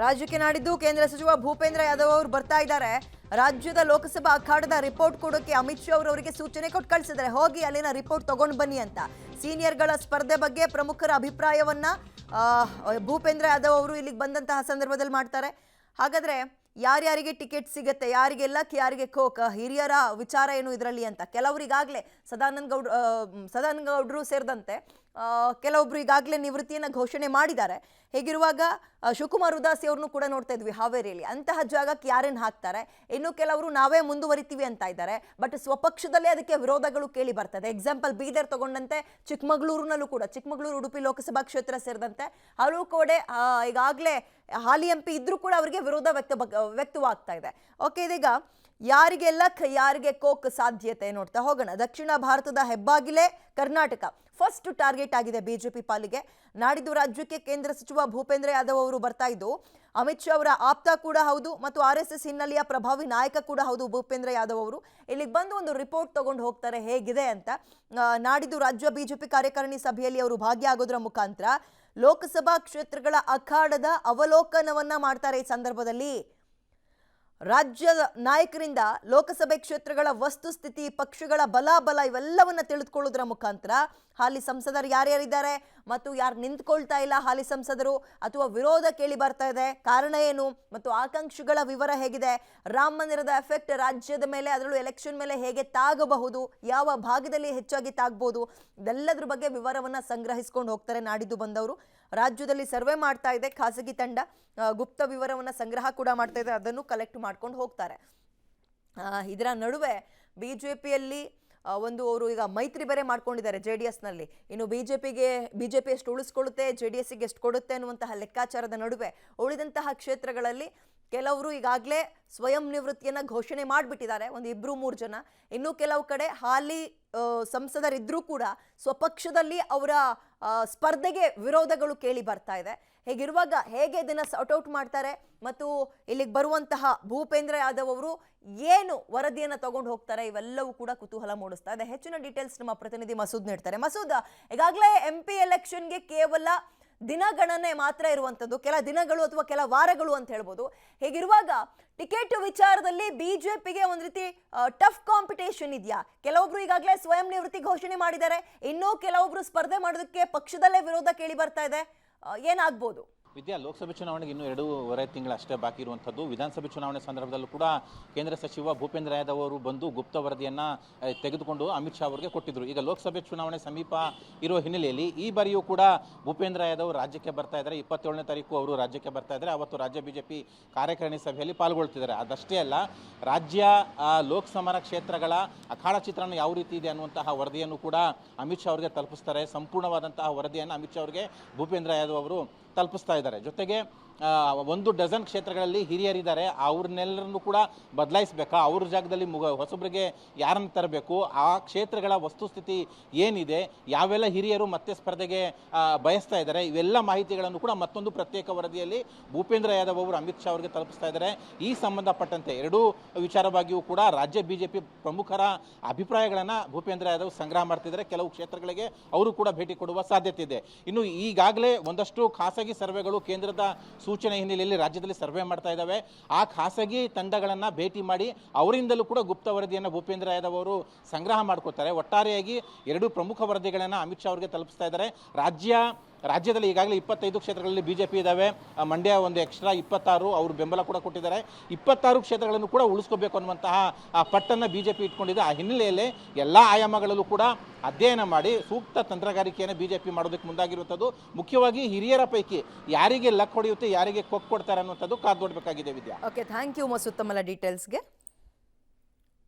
ರಾಜ್ಯಕ್ಕೆ ನಾಡಿದ್ದು ಕೇಂದ್ರ ಸಚಿವ ಭೂಪೇಂದ್ರ ಯಾದವ್ ಅವರು ಬರ್ತಾ ಇದ್ದಾರೆ. ರಾಜ್ಯದ ಲೋಕಸಭಾ ಅಖಾಡದ ರಿಪೋರ್ಟ್ ಕೊಡೋಕೆ ಅಮಿತ್ ಶಾ ಅವರಿಗೆ ಸೂಚನೆ ಕೊಟ್ಟು ಕಳಿಸಿದ್ದಾರೆ. ಹೋಗಿ ಅಲ್ಲಿನ ರಿಪೋರ್ಟ್ ತಗೊಂಡು ಬನ್ನಿ ಅಂತ. ಸೀನಿಯರ್ಗಳ ಸ್ಪರ್ಧೆ ಬಗ್ಗೆ ಪ್ರಮುಖರ ಅಭಿಪ್ರಾಯವನ್ನ ಭೂಪೇಂದ್ರ ಯಾದವ್ ಅವರು ಇಲ್ಲಿಗೆ ಬಂದಂತಹ ಸಂದರ್ಭದಲ್ಲಿ ಮಾಡ್ತಾರೆ. ಹಾಗಾದ್ರೆ ಯಾರ್ಯಾರಿಗೆ ಟಿಕೆಟ್ ಸಿಗುತ್ತೆ, ಯಾರಿಗೆಲ್ಲ ಯಾರಿಗೆ ಕೋಕ್, ಹಿರಿಯರ ವಿಚಾರ ಏನು ಇದರಲ್ಲಿ ಅಂತ. ಕೆಲವರಿಗಾಗಲೇ ಸದಾನಂದ ಗೌಡರು ಸೇರಿದಂತೆ ಕೆಲವೊಬ್ರು ಈಗಾಗಲೇ ನಿವೃತ್ತಿಯನ್ನು ಘೋಷಣೆ ಮಾಡಿದ್ದಾರೆ. ಹೀಗಿರುವಾಗ ಶಿವಕುಮಾರ್ ಉದಾಸಿ ಅವ್ರನ್ನೂ ಕೂಡ ನೋಡ್ತಾ ಇದ್ವಿ ಹಾವೇರಿಯಲ್ಲಿ. ಅಂತಹ ಜಾಗಕ್ಕೆ ಯಾರನ್ನು ಹಾಕ್ತಾರೆ? ಇನ್ನು ಕೆಲವರು ನಾವೇ ಮುಂದುವರಿತೀವಿ ಅಂತ ಇದ್ದಾರೆ. ಬಟ್ ಸ್ವಪಕ್ಷದಲ್ಲೇ ಅದಕ್ಕೆ ವಿರೋಧಗಳು ಕೇಳಿ ಬರ್ತದೆ. ಎಕ್ಸಾಂಪಲ್ ಬೀದರ್ ತಗೊಂಡಂತೆ ಚಿಕ್ಕಮಗಳೂರಿನಲ್ಲೂ ಕೂಡ, ಚಿಕ್ಕಮಗಳೂರು ಉಡುಪಿ ಲೋಕಸಭಾ ಕ್ಷೇತ್ರ ಸೇರಿದಂತೆ ಹಲವು ಕಡೆ ಈಗಾಗಲೇ ಹಾಲಿ ಎಂಪಿ ಇದ್ರೂ ಕೂಡ ಅವರಿಗೆ ವಿರೋಧ ವ್ಯಕ್ತವಾಗ್ತಾ ಇದೆ. ಓಕೆ, ಇದೀಗ ಯಾರಿಗೆಲ್ಲ ಯಾರಿಗೆ ಕೋಕ್ ಸಾಧ್ಯತೆ ನೋಡ್ತಾ ಹೋಗೋಣ. ದಕ್ಷಿಣ ಭಾರತದ ಹೆಬ್ಬಾಗಿಲೇ ಕರ್ನಾಟಕ ಫಸ್ಟ್ ಟಾರ್ಗೆಟ್ ಆಗಿದೆ ಬಿಜೆಪಿ ಪಾಲಿಗೆ. ನಾಡಿದ್ದು ರಾಜ್ಯಕ್ಕೆ ಕೇಂದ್ರ ಸಚಿವ ಭೂಪೇಂದ್ರ ಯಾದವ್ ಅವರು ಬರ್ತಾ ಇದ್ದು, ಅಮಿತ್ ಶಾ ಅವರ ಆಪ್ತ ಕೂಡ ಹೌದು ಮತ್ತು RSS ಹಿನ್ನೆಲೆಯ ಪ್ರಭಾವಿ ನಾಯಕ ಕೂಡ ಹೌದು ಭೂಪೇಂದ್ರ ಯಾದವ್ ಅವರು. ಇಲ್ಲಿಗೆ ಬಂದು ಒಂದು ರಿಪೋರ್ಟ್ ತಗೊಂಡು ಹೋಗ್ತಾರೆ ಹೇಗಿದೆ ಅಂತ. ನಾಡಿದ್ದು ರಾಜ್ಯ ಬಿಜೆಪಿ ಕಾರ್ಯಕಾರಿಣಿ ಸಭೆಯಲ್ಲಿ ಅವರು ಭಾಗಿಯಾಗೋದ್ರ ಮುಖಾಂತರ ಲೋಕಸಭಾ ಕ್ಷೇತ್ರಗಳ ಅಖಾಡದ ಅವಲೋಕನವನ್ನ ಮಾಡ್ತಾರೆ. ಈ ಸಂದರ್ಭದಲ್ಲಿ ರಾಜ್ಯದ ನಾಯಕರಿಂದ ಲೋಕಸಭೆ ಕ್ಷೇತ್ರಗಳ ವಸ್ತುಸ್ಥಿತಿ, ಪಕ್ಷಗಳ ಬಲ ಇವೆಲ್ಲವನ್ನ ತಿಳಿದುಕೊಳ್ಳೋದ್ರ ಮುಖಾಂತರ ಹಾಲಿ ಸಂಸದರು ಯಾರ್ಯಾರಿದ್ದಾರೆ ಮತ್ತು ಯಾರು ನಿಂತ್ಕೊಳ್ತಾ ಇಲ್ಲ ಹಾಲಿ ಸಂಸದರು ಅಥವಾ ವಿರೋಧ ಕೇಳಿ ಬರ್ತಾ ಇದೆ, ಕಾರಣ ಏನು ಮತ್ತು ಆಕಾಂಕ್ಷಿಗಳ ವಿವರ ಹೇಗಿದೆ, ರಾಮ ಮಂದಿರದ ಎಫೆಕ್ಟ್ ರಾಜ್ಯದ ಮೇಲೆ, ಅದರಲ್ಲೂ ಎಲೆಕ್ಷನ್ ಮೇಲೆ ಹೇಗೆ ತಾಗಬಹುದು, ಯಾವ ಭಾಗದಲ್ಲಿ ಹೆಚ್ಚಾಗಿ ತಾಗಬಹುದು, ಇದೆಲ್ಲದ್ರ ಬಗ್ಗೆ ವಿವರವನ್ನ ಸಂಗ್ರಹಿಸ್ಕೊಂಡು ಹೋಗ್ತಾರೆ. ನಾಡಿದ್ದು ಬಂದವರು ರಾಜ್ಯದಲ್ಲಿ ಸರ್ವೆ ಮಾಡ್ತಾ ಇದೆ ಖಾಸಗಿ ತಂಡ, ಗುಪ್ತ ವಿವರವನ್ನ ಸಂಗ್ರಹ ಕೂಡ ಮಾಡ್ತಾ ಇದೆ, ಅದನ್ನು ಕಲೆಕ್ಟ್ ಮಾಡ್ಕೊಂಡು ಹೋಗ್ತಾರೆ. ಇದರ ನಡುವೆ ಬಿಜೆಪಿಯಲ್ಲಿ ಅವರು ಈಗ ಮೈತ್ರಿ ಬೇರೆ ಮಾಡ್ಕೊಂಡಿದ್ದಾರೆ JDSನಲ್ಲಿ. ಇನ್ನು ಬಿಜೆಪಿ ಎಷ್ಟು ಉಳಿಸ್ಕೊಳ್ಳುತ್ತೆ, JDSಗೆ ಎಷ್ಟು ಕೊಡುತ್ತೆ ಅನ್ನುವಂತಹ ಲೆಕ್ಕಾಚಾರದ ನಡುವೆ ಉಳಿದಂತಹ ಕ್ಷೇತ್ರಗಳಲ್ಲಿ ಕೆಲವರು ಈಗಾಗಲೇ ಸ್ವಯಂ ನಿವೃತ್ತಿಯನ್ನು ಘೋಷಣೆ ಮಾಡಿಬಿಟ್ಟಿದ್ದಾರೆ, ಒಂದು 2-3 ಜನ. ಇನ್ನೂ ಕೆಲವು ಕಡೆ ಹಾಲಿ ಸಂಸದರಿದ್ರೂ ಕೂಡ ಸ್ವಪಕ್ಷದಲ್ಲಿ ಅವರ ಸ್ಪರ್ಧೆಗೆ ವಿರೋಧಗಳು ಕೇಳಿ ಬರ್ತಾ ಇದೆ. ಹೀಗಿರುವಾಗ ಹೇಗೆ ಇದನ್ನು ಸಾರ್ಟ್ಔಟ್ ಮಾಡ್ತಾರೆ ಮತ್ತು ಇಲ್ಲಿಗೆ ಬರುವಂತಹ ಭೂಪೇಂದ್ರ ಯಾದವ್ ಅವರು ಏನು ವರದಿಯನ್ನು ತಗೊಂಡು ಹೋಗ್ತಾರೆ, ಇವೆಲ್ಲವೂ ಕೂಡ ಕುತೂಹಲ ಮೂಡಿಸ್ತಾ ಇದೆ. ಹೆಚ್ಚಿನ ಡೀಟೇಲ್ಸ್ ನಮ್ಮ ಪ್ರತಿನಿಧಿ ಮಸೂದ್ ನೀಡ್ತಾರೆ. ಮಸೂದ್, ಈಗಾಗಲೇ MP ಎಲೆಕ್ಷನ್ಗೆ ಕೇವಲ ದಿನಗಣನೆ ಮಾತ್ರ ಇರುವಂಥದ್ದು, ಕೆಲ ದಿನಗಳು ಅಥವಾ ಕೆಲ ವಾರಗಳು ಅಂತ ಹೇಳ್ಬೋದು. ಹೀಗಿರುವಾಗ ಟಿಕೆಟ್ ವಿಚಾರದಲ್ಲಿ ಬಿಜೆಪಿಗೆ ಒಂದು ರೀತಿ ಟಫ್ ಕಾಂಪಿಟೇಷನ್ ಇದೆಯಾ? ಕೆಲವೊಬ್ರು ಈಗಾಗಲೇ ಸ್ವಯಂ ನಿವೃತ್ತಿ ಘೋಷಣೆ ಮಾಡಿದ್ದಾರೆ, ಇನ್ನೂ ಕೆಲವೊಬ್ರು ಸ್ಪರ್ಧೆ ಮಾಡೋದಕ್ಕೆ ಪಕ್ಷದಲ್ಲೇ ವಿರೋಧ ಕೇಳಿ ಬರ್ತಾ ಇದೆ. ಏನಾಗ್ಬೋದು? ವಿದ್ಯಾ, ಲೋಕಸಭೆ ಚುನಾವಣೆಗೆ ಇನ್ನೂ 2.5 ತಿಂಗಳಷ್ಟೇ ಬಾಕಿ ಇರುವಂಥದ್ದು. ವಿಧಾನಸಭೆ ಚುನಾವಣೆ ಸಂದರ್ಭದಲ್ಲೂ ಕೂಡ ಕೇಂದ್ರ ಸಚಿವ ಭೂಪೇಂದ್ರ ಯಾದವ್ ಅವರು ಬಂದು ಗುಪ್ತ ವರದಿಯನ್ನು ತೆಗೆದುಕೊಂಡು ಅಮಿತ್ ಶಾ ಅವರಿಗೆ ಕೊಟ್ಟಿದ್ದರು. ಈಗ ಲೋಕಸಭೆ ಚುನಾವಣೆ ಸಮೀಪ ಇರುವ ಹಿನ್ನೆಲೆಯಲ್ಲಿ ಈ ಬಾರಿಯೂ ಕೂಡ ಭೂಪೇಂದ್ರ ಯಾದವ್ ರಾಜ್ಯಕ್ಕೆ ಬರ್ತಾ ಇದ್ದಾರೆ. 27ನೇ ತಾರೀಕು ಅವರು ರಾಜ್ಯಕ್ಕೆ ಬರ್ತಾ ಇದ್ದಾರೆ. ಅವತ್ತು ರಾಜ್ಯ ಬಿಜೆಪಿ ಕಾರ್ಯಕಾರಿಣಿ ಸಭೆಯಲ್ಲಿ ಪಾಲ್ಗೊಳ್ತಿದ್ದಾರೆ. ಅದಷ್ಟೇ ಅಲ್ಲ, ರಾಜ್ಯ ಲೋಕಸಭಾ ಕ್ಷೇತ್ರಗಳ ಅಖಾಡ ಚಿತ್ರಣ ಯಾವ ರೀತಿ ಇದೆ ಅನ್ನುವಂತಹ ವರದಿಯನ್ನು ಕೂಡ ಅಮಿತ್ ಶಾ ಅವರಿಗೆ ತಲುಪಿಸ್ತಾರೆ. ಸಂಪೂರ್ಣವಾದಂತಹ ವರದಿಯನ್ನು ಅಮಿತ್ ಶಾ ಅವರಿಗೆ ಭೂಪೇಂದ್ರ ಯಾದವ್ ಅವರು ತಲುಪಿಸ್ತಾ ಇದ್ದಾರೆ. ಜೊತೆಗೆ 1 ಡಜನ್ ಕ್ಷೇತ್ರಗಳಲ್ಲಿ ಹಿರಿಯರಿದ್ದಾರೆ, ಅವ್ರನ್ನೆಲ್ಲರನ್ನು ಕೂಡ ಬದಲಾಯಿಸಬೇಕಾ, ಅವ್ರ ಜಾಗದಲ್ಲಿ ಹೊಸಬ್ರಿಗೆ ಯಾರನ್ನು ತರಬೇಕು, ಆ ಕ್ಷೇತ್ರಗಳ ವಸ್ತುಸ್ಥಿತಿ ಏನಿದೆ, ಯಾವೆಲ್ಲ ಹಿರಿಯರು ಮತ್ತೆ ಸ್ಪರ್ಧೆಗೆ ಬಯಸ್ತಾ ಇದ್ದಾರೆ, ಇವೆಲ್ಲ ಮಾಹಿತಿಗಳನ್ನು ಕೂಡ ಮತ್ತೊಂದು ಪ್ರತ್ಯೇಕ ವರದಿಯಲ್ಲಿ ಭೂಪೇಂದ್ರ ಯಾದವ್ ಅವರು ಅಮಿತ್ ಶಾ ಅವರಿಗೆ ತಲುಪಿಸ್ತಾ ಇದ್ದಾರೆ. ಈ ಸಂಬಂಧಪಟ್ಟಂತೆ ಎರಡೂ ವಿಚಾರವಾಗಿಯೂ ಕೂಡ ರಾಜ್ಯ ಬಿಜೆಪಿ ಪ್ರಮುಖರ ಅಭಿಪ್ರಾಯಗಳನ್ನು ಭೂಪೇಂದ್ರ ಯಾದವ್ ಸಂಗ್ರಹ ಮಾಡ್ತಿದ್ದಾರೆ. ಕೆಲವು ಕ್ಷೇತ್ರಗಳಿಗೆ ಅವರು ಕೂಡ ಭೇಟಿ ಕೊಡುವ ಸಾಧ್ಯತೆ ಇದೆ. ಇನ್ನು ಈಗಾಗಲೇ ಒಂದಷ್ಟು ಖಾಸಗಿ ಸರ್ವೆಗಳು ಕೇಂದ್ರದ ಸೂಚನೆ ಹಿನ್ನೆಲೆಯಲ್ಲಿ ರಾಜ್ಯದಲ್ಲಿ ಸರ್ವೆ ಮಾಡ್ತಾ ಇದ್ದಾವೆ. ಆ ಖಾಸಗಿ ತಂಡಗಳನ್ನು ಭೇಟಿ ಮಾಡಿ ಅವರಿಂದಲೂ ಕೂಡ ಗುಪ್ತ ವರದಿಯನ್ನು ಭೂಪೇಂದ್ರ ಯಾದವ್ ಅವರು ಸಂಗ್ರಹ ಮಾಡ್ಕೋತಾರೆ. ಒಟ್ಟಾರೆಯಾಗಿ 2 ಪ್ರಮುಖ ವರದಿಗಳನ್ನು ಅಮಿತ್ ಶಾ ಅವರಿಗೆ ತಲುಪಿಸ್ತಾ ಇದ್ದಾರೆ. ರಾಜ್ಯದಲ್ಲಿ ಈಗಾಗಲೇ 25 ಕ್ಷೇತ್ರಗಳಲ್ಲಿ ಬಿಜೆಪಿ ಇದ್ದಾವೆ. ಮಂಡ್ಯ ಒಂದು ಎಕ್ಸ್ಟ್ರಾ 26 ಅವರು ಬೆಂಬಲ ಕೂಡ ಕೊಟ್ಟಿದ್ದಾರೆ. 26 ಕ್ಷೇತ್ರಗಳನ್ನು ಕೂಡ ಉಳಿಸ್ಕೋಬೇಕು ಅನ್ನುವಂತಹ ಪಟ್ಟನ್ನು ಬಿಜೆಪಿ ಇಟ್ಕೊಂಡಿದೆ. ಆ ಹಿನ್ನೆಲೆಯಲ್ಲಿ ಎಲ್ಲ ಆಯಾಮಗಳಲ್ಲೂ ಕೂಡ ಅಧ್ಯಯನ ಮಾಡಿ ಸೂಕ್ತ ತಂತ್ರಗಾರಿಕೆಯನ್ನು ಬಿಜೆಪಿ ಮಾಡೋದಕ್ಕೆ ಮುಂದಾಗಿರುವಂಥದ್ದು. ಮುಖ್ಯವಾಗಿ ಹಿರಿಯರ ಪೈಕಿ ಯಾರಿಗೆ ಲಕ್ ಹೊಡೆಯುತ್ತೆ, ಯಾರಿಗೆ ಕೊಕ್ ಕೊಡ್ತಾರೆ ಅನ್ನುವಂಥದ್ದು ಕಾದು ನೋಡಬೇಕಾಗಿದೆ. ವಿದ್ಯಾ, ಓಕೆ, ಥ್ಯಾಂಕ್ ಯು ಮಸೂದ್ ತಮ್ಮೆಲ್ಲ ಡೀಟೇಲ್ಸ್ಗೆ.